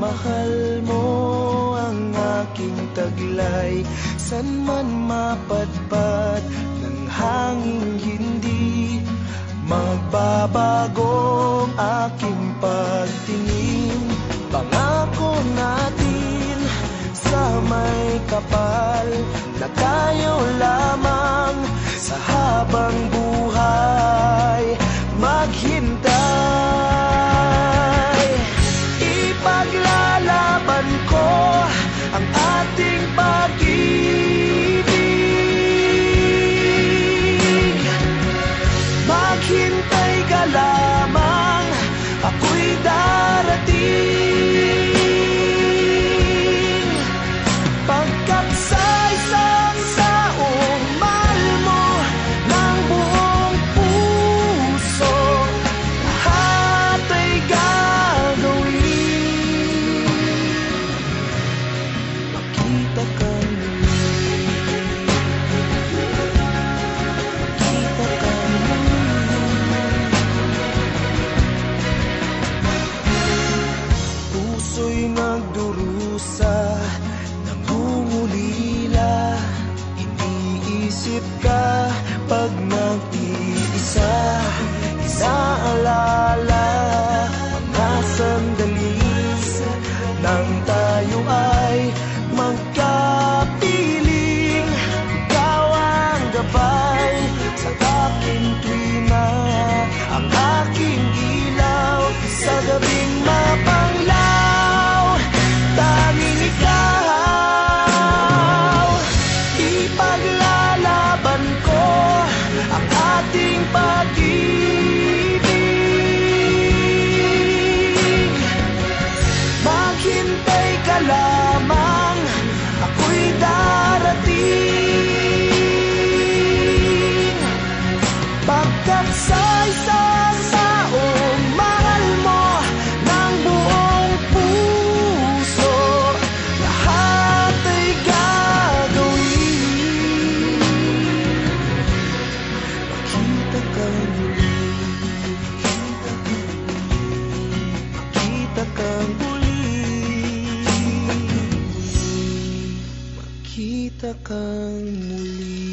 Mahal mo ang aking taglay, san man mapadpad ng hangin hindi magbabago ang aking pagtingin. Pangako natin sa may kapal na tayo lamang sa habang buhay maghintay. Ipaglalaban ko ang ating pag-ibig. Maghintay ka lamang, ako'y darating. Pagkapsaysang taong mahal mo ng buong puso, lahat ay gagawin. Makita ka muli, makita ka muli. Puso'y nagdurusa, nangungulila. Iniisip ka pag nag-iisa, inaalala mga sandali nang tayo ay magkapiling. Ikaw ang gabay sa aking tuwina, ang aking ilaw sa gabing mapanglaw. Tanging ikaw, ipaglalaban ko ang ating pag-ibig. Maghintay ka lamang, ako'y darating. Pagkapsaysang taong mahal mo ng buong puso, lahat ay gagawin. Makita ka muli, makita ka muli, makita ka muli.